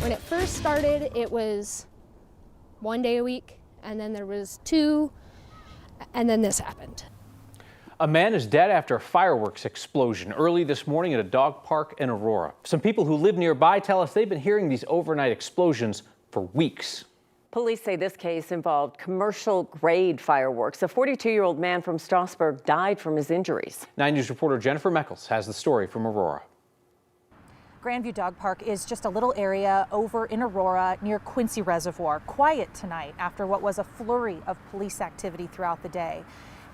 When it first started, it was 1 day a week, and then there was 2, and then this happened. A man is dead after a fireworks explosion early this morning at a dog park in Aurora. Some people who live nearby tell us they've been hearing these overnight explosions for weeks. Police say this case involved commercial-grade fireworks. A 42-year-old man from Strasburg died from his injuries. 9 News reporter Jennifer Meckles has the story from Aurora. Grandview Dog Park is just a little area over in Aurora near Quincy Reservoir. Quiet tonight after what was a flurry of police activity throughout the day.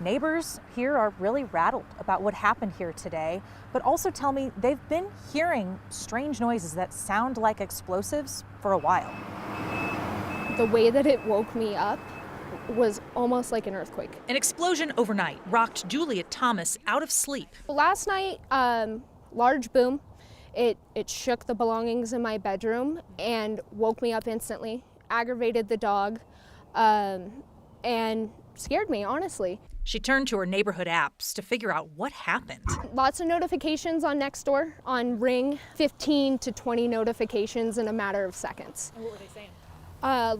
Neighbors here are really rattled about what happened here today, but also tell me they've been hearing strange noises that sound like explosives for a while. The way that it woke me up was almost like an earthquake. An explosion overnight rocked Juliet Thomas out of sleep. Last night, large boom. It shook the belongings in my bedroom and woke me up instantly, aggravated the dog, and scared me, honestly. She turned to her neighborhood apps to figure out what happened. Lots of notifications on Nextdoor, on Ring, 15 to 20 notifications in a matter of seconds. And what were they saying?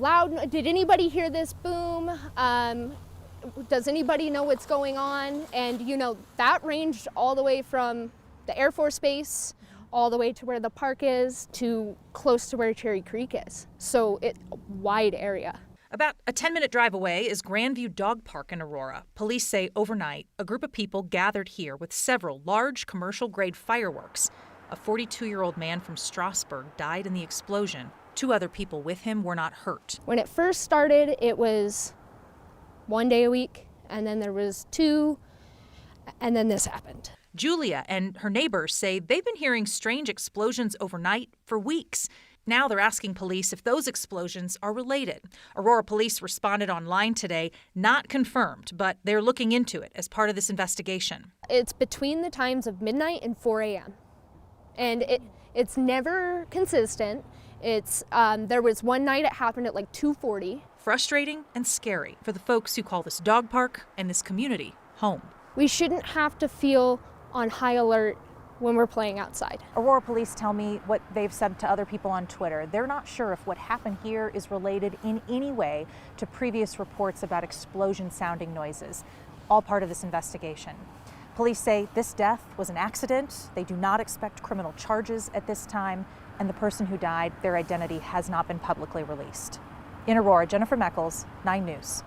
Loud, did anybody hear this boom? Does anybody know what's going on? And you know, that ranged all the way from the Air Force Base all the way to where the park is, to close to where Cherry Creek is. So it's a wide area. About a 10-minute drive away is Grandview Dog Park in Aurora. Police say overnight, a group of people gathered here with several large commercial-grade fireworks. A 42-year-old man from Strasburg died in the explosion. 2 other people with him were not hurt. When it first started, it was 1 day a week, and then there was 2, and then this happened. Julia and her neighbors say they've been hearing strange explosions overnight for weeks. Now they're asking police if those explosions are related. Aurora police responded online today, not confirmed, but they're looking into it as part of this investigation. It's between the times of midnight and 4 a.m. And it's never consistent. There was one night it happened at like 2:40. Frustrating and scary for the folks who call this dog park and this community home. We shouldn't have to feel on high alert when we're playing outside. Aurora police tell me what they've said to other people on Twitter. They're not sure if what happened here is related in any way to previous reports about explosion-sounding noises, all part of this investigation. Police say this death was an accident. They do not expect criminal charges at this time, and the person who died, their identity has not been publicly released. In Aurora, Jennifer Meckles, 9 News.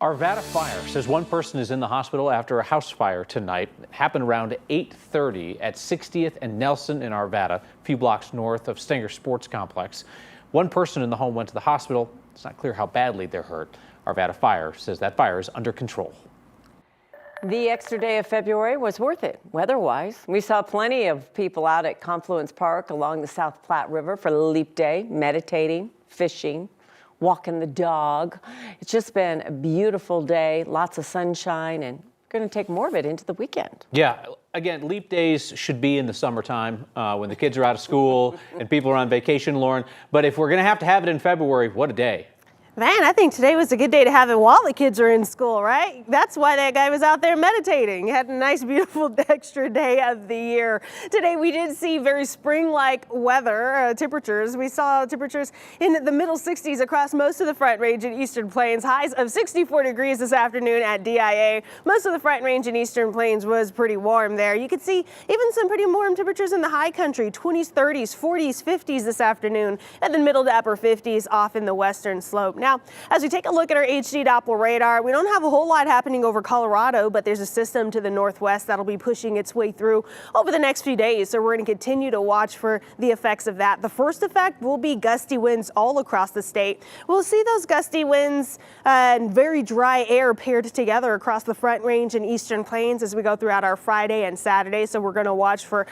Arvada Fire says one person is in the hospital after a house fire tonight. It happened around 8:30 at 60th and Nelson in Arvada, a few blocks north of Stenger Sports Complex. One person in the home went to the hospital. It's not clear how badly they're hurt. Arvada Fire says that fire is under control. The extra day of February was worth it, weather-wise. We saw plenty of people out at Confluence Park along the South Platte River for Leap Day, meditating, fishing, walking the dog. It's just been a beautiful day, lots of sunshine, and going to take more of it into the weekend. Yeah, again, leap days should be in the summertime when the kids are out of school and people are on vacation, Lauren. But if we're going to have it in February, what a day. Man, I think today was a good day to have it while the kids are in school, right? That's why that guy was out there meditating. He had a nice, beautiful extra day of the year. Today, we did see very spring-like weather, temperatures. We saw temperatures in the middle 60s across most of the Front Range and Eastern Plains. Highs of 64 degrees this afternoon at DIA. Most of the Front Range and Eastern Plains was pretty warm there. You could see even some pretty warm temperatures in the high country, 20s, 30s, 40s, 50s this afternoon, and then middle to upper 50s off in the western slope. Now, as we take a look at our HD Doppler radar, we don't have a whole lot happening over Colorado, but there's a system to the northwest that'll be pushing its way through over the next few days. So we're going to continue to watch for the effects of that. The first effect will be gusty winds all across the state. We'll see those gusty winds and very dry air paired together across the Front Range and Eastern Plains as we go throughout our Friday and Saturday. So we're going to watch for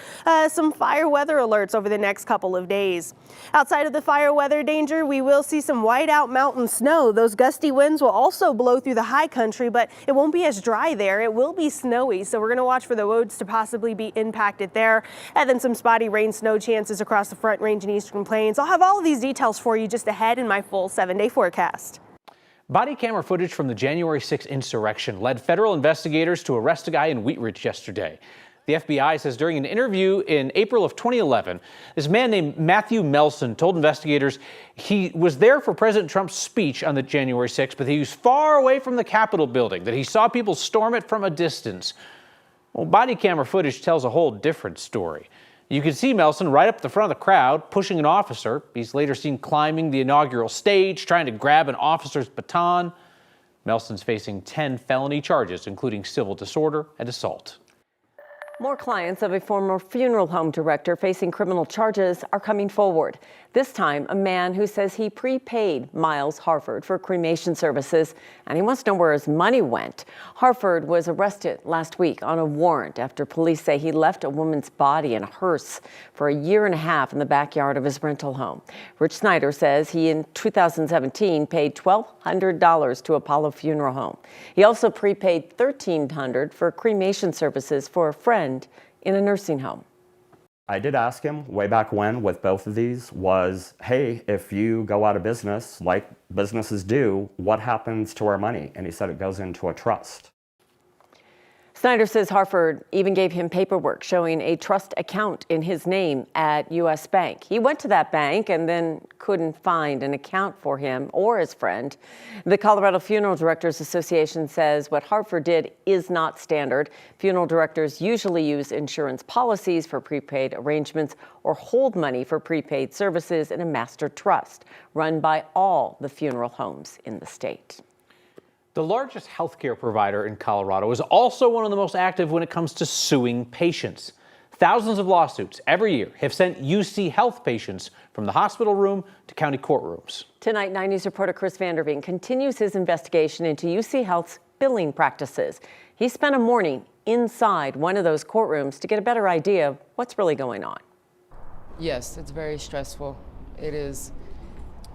some fire weather alerts over the next couple of days. Outside of the fire weather danger, we will see some whiteout mountain snow. Those gusty winds will also blow through the high country, but it won't be as dry there. It will be snowy, so we're going to watch for the roads to possibly be impacted there. And then some spotty rain snow chances across the Front Range and Eastern Plains. I'll have all of these details for you just ahead in my full 7-day forecast. Body camera footage from the January 6th insurrection led federal investigators to arrest a guy in Wheat Ridge yesterday. The FBI says during an interview in April of 2011, this man named Matthew Melson told investigators he was there for President Trump's speech on the January 6th, but he was far away from the Capitol building, that he saw people storm it from a distance. Well, body camera footage tells a whole different story. You can see Melson right up the front of the crowd, pushing an officer. He's later seen climbing the inaugural stage, trying to grab an officer's baton. Melson's facing 10 felony charges, including civil disorder and assault. More clients of a former funeral home director facing criminal charges are coming forward. This time, a man who says he prepaid Miles Harford for cremation services, and he wants to know where his money went. Harford was arrested last week on a warrant after police say he left a woman's body in a hearse for a year and a half in the backyard of his rental home. Rich Snyder says he, in 2017, paid $1,200 to Apollo Funeral Home. He also prepaid $1,300 for cremation services for a friend in a nursing home. I did ask him way back when with both of these was, hey, if you go out of business, like businesses do, what happens to our money? And he said it goes into a trust. Snyder says Harford even gave him paperwork showing a trust account in his name at U.S. Bank. He went to that bank and then couldn't find an account for him or his friend. The Colorado Funeral Directors Association says what Harford did is not standard. Funeral directors usually use insurance policies for prepaid arrangements or hold money for prepaid services in a master trust run by all the funeral homes in the state. The largest healthcare provider in Colorado is also one of the most active when it comes to suing patients. Thousands of lawsuits every year have sent UC Health patients from the hospital room to county courtrooms. Tonight, 9 News reporter Chris Vanderveen continues his investigation into UC Health's billing practices. He spent a morning inside one of those courtrooms to get a better idea of what's really going on. Yes, it's very stressful. It is.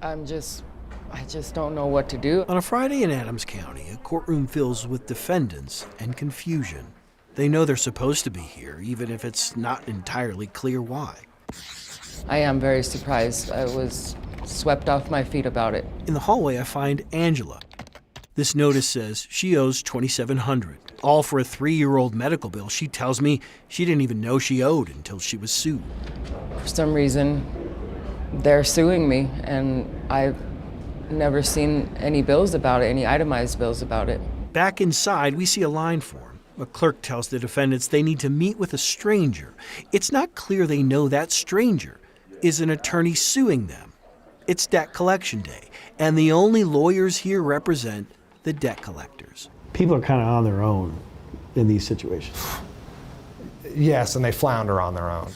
I just don't know what to do. On a Friday in Adams County, a courtroom fills with defendants and confusion. They know they're supposed to be here, even if it's not entirely clear why. I am very surprised. I was swept off my feet about it. In the hallway, I find Angela. This notice says she owes $2,700, all for a 3-year-old medical bill she tells me she didn't even know she owed until she was sued. For some reason, they're suing me, and I've never seen any bills about it, any itemized bills about it. Back inside, we see a line form. A clerk tells the defendants they need to meet with a stranger. It's not clear they know that stranger is an attorney suing them. It's debt collection day, and the only lawyers here represent the debt collectors. People are kind of on their own in these situations. Yes, and they flounder on their own.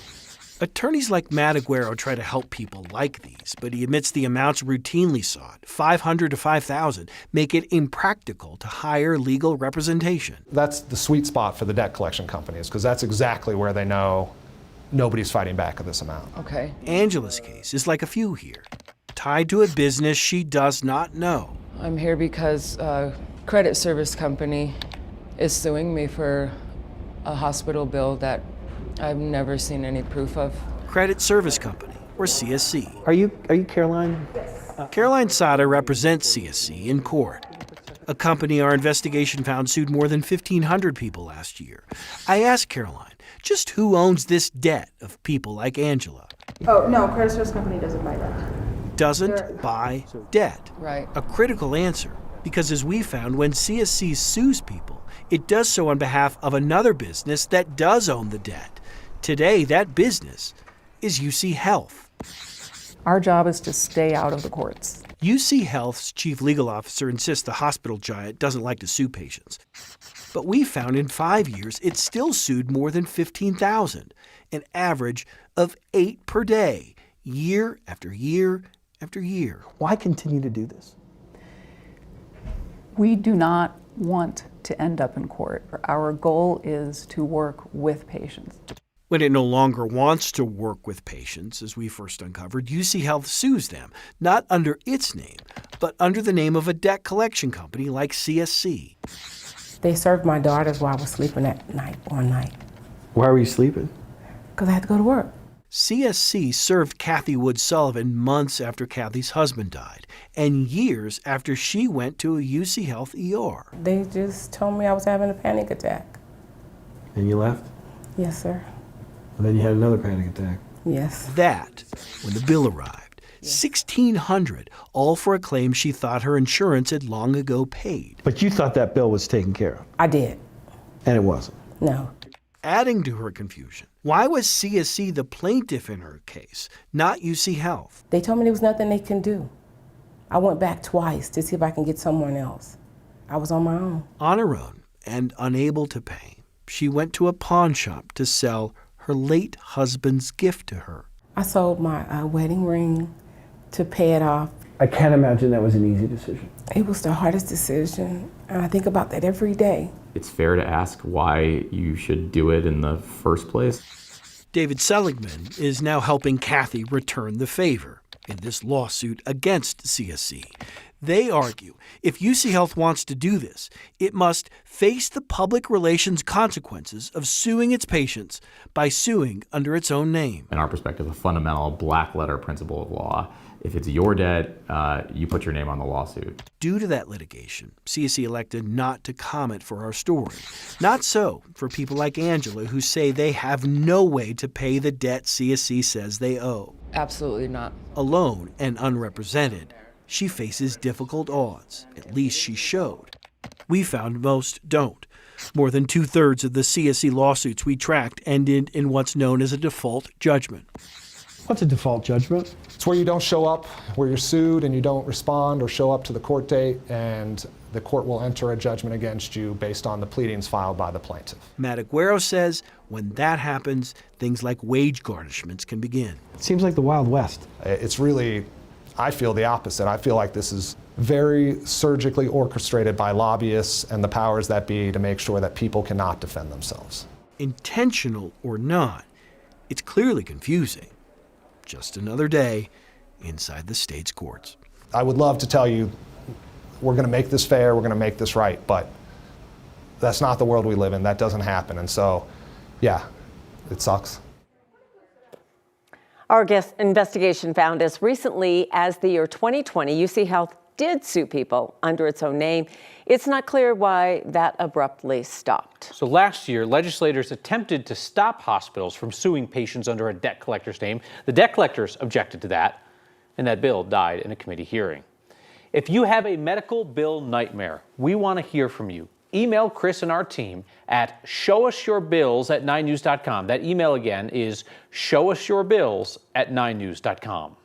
Attorneys like Matt Aguero try to help people like these, but he admits the amounts routinely sought, $500 to $5,000, make it impractical to hire legal representation. That's the sweet spot for the debt collection companies, because that's exactly where they know nobody's fighting back at this amount. Okay. Angela's case is like a few here, tied to a business she does not know. I'm here because a credit service company is suing me for a hospital bill that I've never seen any proof of. Credit Service Company, or CSC. Are you Caroline? Caroline Sada represents CSC in court, a company our investigation found sued more than 1,500 people last year. I asked Caroline, just who owns this debt of people like Angela? Oh, no, Credit Service Company doesn't buy that. Doesn't buy debt. Right. A critical answer, because as we found, when CSC sues people, it does so on behalf of another business that does own the debt. Today, that business is UC Health. Our job is to stay out of the courts. UC Health's chief legal officer insists the hospital giant doesn't like to sue patients. But we found in 5 years, it still sued more than 15,000, an average of 8 per day, year after year after year. Why continue to do this? We do not want to end up in court. Our goal is to work with patients. When it no longer wants to work with patients, as we first uncovered, UC Health sues them, not under its name, but under the name of a debt collection company like CSC. They served my daughters while I was sleeping at night, one night. Why were you sleeping? Because I had to go to work. CSC served Kathy Wood Sullivan months after Kathy's husband died, and years after she went to a UC Health ER. They just told me I was having a panic attack. And you left? Yes, sir. And then you had another panic attack. Yes. That, when the bill arrived, $1,600, all for a claim she thought her insurance had long ago paid. But you thought that bill was taken care of. I did. And it wasn't. No. Adding to her confusion, why was CSC the plaintiff in her case, not UC Health? They told me there was nothing they can do. I went back twice to see if I can get someone else. I was on my own. On her own and unable to pay, she went to a pawn shop to sell her late husband's gift to her. I sold my wedding ring to pay it off. I can't imagine that was an easy decision. It was the hardest decision, and I think about that every day. It's fair to ask why you should do it in the first place. David Seligman is now helping Kathy return the favor in this lawsuit against CSC. They argue if UC Health wants to do this, it must face the public relations consequences of suing its patients by suing under its own name. In our perspective, a fundamental black letter principle of law. If it's your debt, you put your name on the lawsuit. Due to that litigation, CSC elected not to comment for our story. Not so for people like Angela, who say they have no way to pay the debt CSC says they owe. Absolutely not. Alone and unrepresented, she faces difficult odds, at least she showed. We found most don't. More than 2/3 of the CSC lawsuits we tracked ended in what's known as a default judgment. What's a default judgment? It's where you don't show up, where you're sued and you don't respond or show up to the court date, and the court will enter a judgment against you based on the pleadings filed by the plaintiff. Matt Aguero says when that happens, things like wage garnishments can begin. It seems like the Wild West. It's really, I feel the opposite. I feel like this is very surgically orchestrated by lobbyists and the powers that be to make sure that people cannot defend themselves. Intentional or not, it's clearly confusing. Just another day inside the state's courts. I would love to tell you, we're going to make this fair, we're going to make this right, but that's not the world we live in. That doesn't happen. And so, yeah, it sucks. Our guest investigation found as recently as the year 2020, UC Health did sue people under its own name. It's not clear why that abruptly stopped. So last year, legislators attempted to stop hospitals from suing patients under a debt collector's name. The debt collectors objected to that, and that bill died in a committee hearing. If you have a medical bill nightmare, we want to hear from you. Email Chris and our team at showusyourbills@9news.com. That email again is showusyourbills@9news.com.